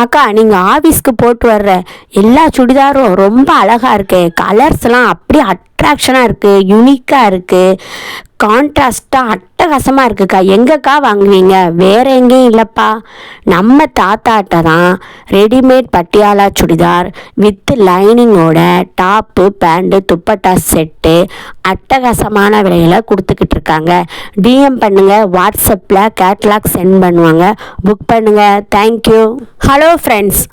அக்கா, நீங்கள் ஆஃபீஸ்க்கு போட்டு வர்ற எல்லா சுடிதாரும் ரொம்ப அழகாக இருக்கு. கலர்ஸ்லாம் அப்படியே அட்ராக்ஷனாக இருக்குது, யூனிக்காக இருக்குது, கான்ட்ராஸ்ட்டாக அட்டகாசமாக இருக்குக்கா. எங்கக்கா வாங்குவீங்க? வேறு எங்கேயும் இல்லைப்பா. நம்ம தாத்தாட்ட தான் ரெடிமேட் பட்டியாலா சுடிதார் வித் லைனிங்கோட டாப்பு பேண்ட்டு துப்பட்டா செட்டு அட்டகாசமான விலையில் கொடுத்துக்கிட்டு இருக்காங்க. டிஎம் பண்ணுங்கள், வாட்ஸ்அப்பில் கேட்லாக் சென்ட் பண்ணுவாங்க, புக் பண்ணுங்கள். தேங்க்யூ. ஹலோ ஃப்ரெண்ட்ஸ்,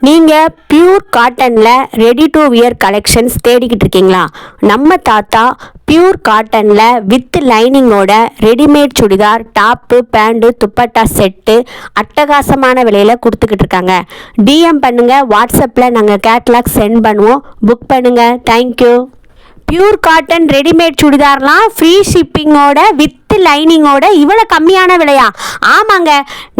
நீங்கள் பியூர் காட்டனில் ரெடி டு வியர் கலெக்ஷன்ஸ் தேடிக்கிட்டு இருக்கீங்களா? நம்ம தாத்தா பியூர் காட்டனில் வித் லைனிங்கோட readymade churidar top pant dupatta set அட்டகாசமான விலையில் கொடுத்துக்கிட்டு இருக்காங்க. டிஎம் பண்ணுங்கள், வாட்ஸ்அப்பில் நாங்கள் கேட்லாக் சென்ட் பண்ணுவோம், புக் பண்ணுங்கள். தேங்க்யூ. பியூர் காட்டன் ரெடிமேட் சுடிதார்லாம் ஃப்ரீ ஷிப்பிங்கோட வித் லைனிங்கோட இவ்வளோ கம்மியான விலையா? ஆமாங்க,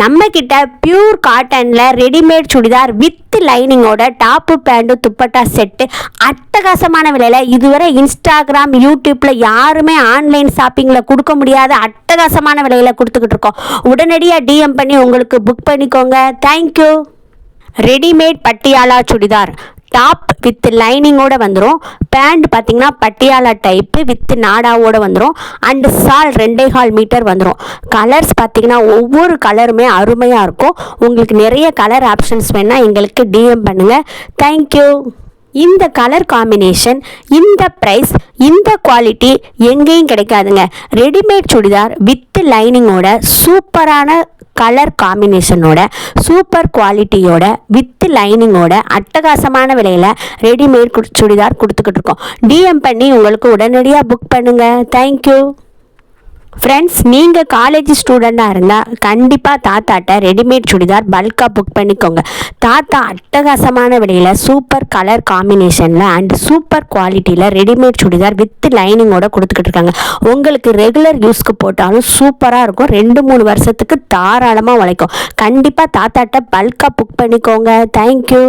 நம்மக்கிட்ட பியூர் காட்டனில் ரெடிமேட் சுடிதார் வித் லைனிங்கோட டாப்பு பேண்ட்டு துப்பட்டா செட்டு அட்டகாசமான விலையில் இதுவரை இன்ஸ்டாகிராம் யூடியூப்பில் யாருமே ஆன்லைன் ஷாப்பிங்கில் கொடுக்க முடியாத அட்டகாசமான விலையில் கொடுத்துக்கிட்டு இருக்கோம். உடனடியாக டிஎம் பண்ணி உங்களுக்கு புக் பண்ணிக்கோங்க. Thank you. Readymade Patiala churidar top with லைனிங்கோடு வந்துடும். பேண்ட் பார்த்திங்கன்னா பட்டியாலா டைப்பு வித் நாடாவோடு வந்துடும். அண்டு சால் 2.25 மீட்டர் வந்துடும். கலர்ஸ் பார்த்திங்கன்னா ஒவ்வொரு கலருமே அருமையாக இருக்கும். உங்களுக்கு நிறைய கலர் ஆப்ஷன்ஸ் வேணால் எங்களுக்கு டிஎம் பண்ணுங்கள். தேங்க்யூ. இந்த கலர் காம்பினேஷன், இந்த ப்ரைஸ், இந்த குவாலிட்டி எங்கேயும் கிடைக்காதுங்க. ரெடிமேட் சுடிதார் வித் லைனிங்கோட சூப்பரான கலர் காம்பினேஷனோட சூப்பர் குவாலிட்டியோட வித் லைனிங்கோட அட்டகாசமான விலையில் ரெடிமேட் சுடிதார் கொடுத்துக்கிட்டு இருக்கோம். டிஎம் பண்ணி உங்களுக்கு உடனடியாக புக் பண்ணுங்கள். தேங்க்யூ. ஃப்ரெண்ட்ஸ், நீங்கள் காலேஜ் ஸ்டூடெண்ட்டாக இருந்தால் கண்டிப்பாக தாத்தாட்ட ரெடிமேட் சுடிதார் பல்காக புக் பண்ணிக்கோங்க. தாத்தா அட்டகாசமான விலையில் சூப்பர் கலர் காம்பினேஷனில் அண்ட் சூப்பர் குவாலிட்டியில் ரெடிமேட் சுடிதார் வித் லைனிங்கோட கொடுத்துக்கிட்டு இருக்காங்க. உங்களுக்கு ரெகுலர் யூஸ்க்கு போட்டாலும் சூப்பராக இருக்கும். 2-3 வருஷத்துக்கு தாராளமாக உழைக்கும். கண்டிப்பாக தாத்தாட்ட பல்காக புக் பண்ணிக்கோங்க. தேங்க்யூ.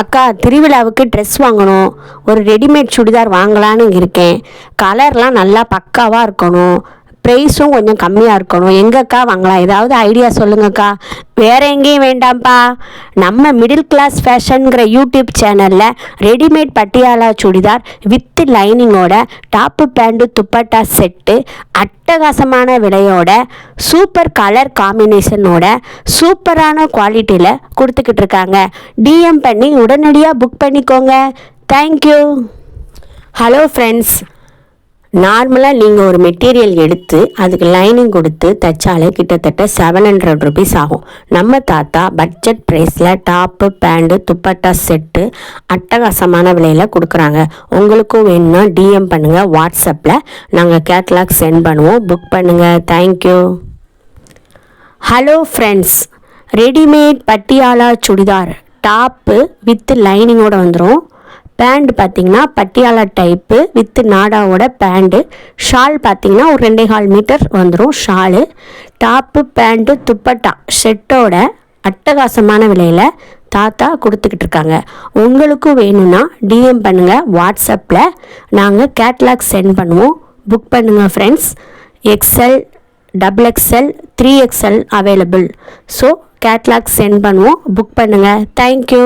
அக்கா, திருவிழாவுக்கு ட்ரெஸ் வாங்கணும், ஒரு ரெடிமேட் சுடிதார் வாங்கலான்னு இருக்கேன். கலர்லாம் நல்லா பக்காவாக இருக்கணும், ப்ரைஸும் கொஞ்சம் கம்மியாக இருக்கணும். எங்கக்கா வாங்கலாம்? ஏதாவது ஐடியா சொல்லுங்கக்கா. வேறு எங்கேயும் வேண்டாம்ப்பா. நம்ம மிடில் கிளாஸ் ஃபேஷனுங்கிற யூடியூப் சேனலில் ரெடிமேட் பட்டியாலா சுடிதார் வித் லைனிங்கோட டாப்பு பேண்ட்டு துப்பட்டா செட்டு அட்டகாசமான விலையோட சூப்பர் கலர் காம்பினேஷனோட சூப்பரான குவாலிட்டியில் கொடுத்துக்கிட்டு இருக்காங்க. டிஎம் பண்ணி உடனடியாக புக் பண்ணிக்கோங்க. தேங்க்யூ. ஹலோ ஃப்ரெண்ட்ஸ், நார்மலாக நீங்கள் ஒரு மெட்டீரியல் எடுத்து அதுக்கு லைனிங் கொடுத்து தைச்சாலே கிட்டத்தட்ட 700 ருபீஸ் ஆகும். நம்ம தாத்தா பட்ஜெட் ப்ரைஸில் டாப்பு பேண்ட்டு துப்பட்டா செட்டு அட்டகாசமான விலையில் கொடுக்குறாங்க. உங்களுக்கும் வேணும்னா டிஎம் பண்ணுங்கள், வாட்ஸ்அப்பில் நாங்கள் கேட்லாக் சென்ட் பண்ணுவோம், புக் பண்ணுங்கள். Thank you. Hello friends, readymade Patiala churidar top with லைனிங்கோடு வந்துடும். பேண்ட் பார்த்திங்கன்னா பட்டியாலா டைப்பு வித் நாடாவோட பேண்ட்டு. ஷால் பார்த்திங்கன்னா ஒரு 2.25 மீட்டர் வந்துடும் ஷாலு. டாப்பு பேண்ட்டு துப்பட்டா செட்டோட அட்டகாசமான விலையில் தாத்தா கொடுத்துக்கிட்டு இருக்காங்க. உங்களுக்கும் வேணும்னா டிஎம் பண்ணுங்கள், வாட்ஸ்அப்பில் நாங்கள் கேட்லாக் சென்ட் பண்ணுவோம், புக் பண்ணுங்கள் friends. XL, XXL, 3XL available. So catalogue send பண்ணுவோம், புக் பண்ணுங்கள். தேங்க்யூ.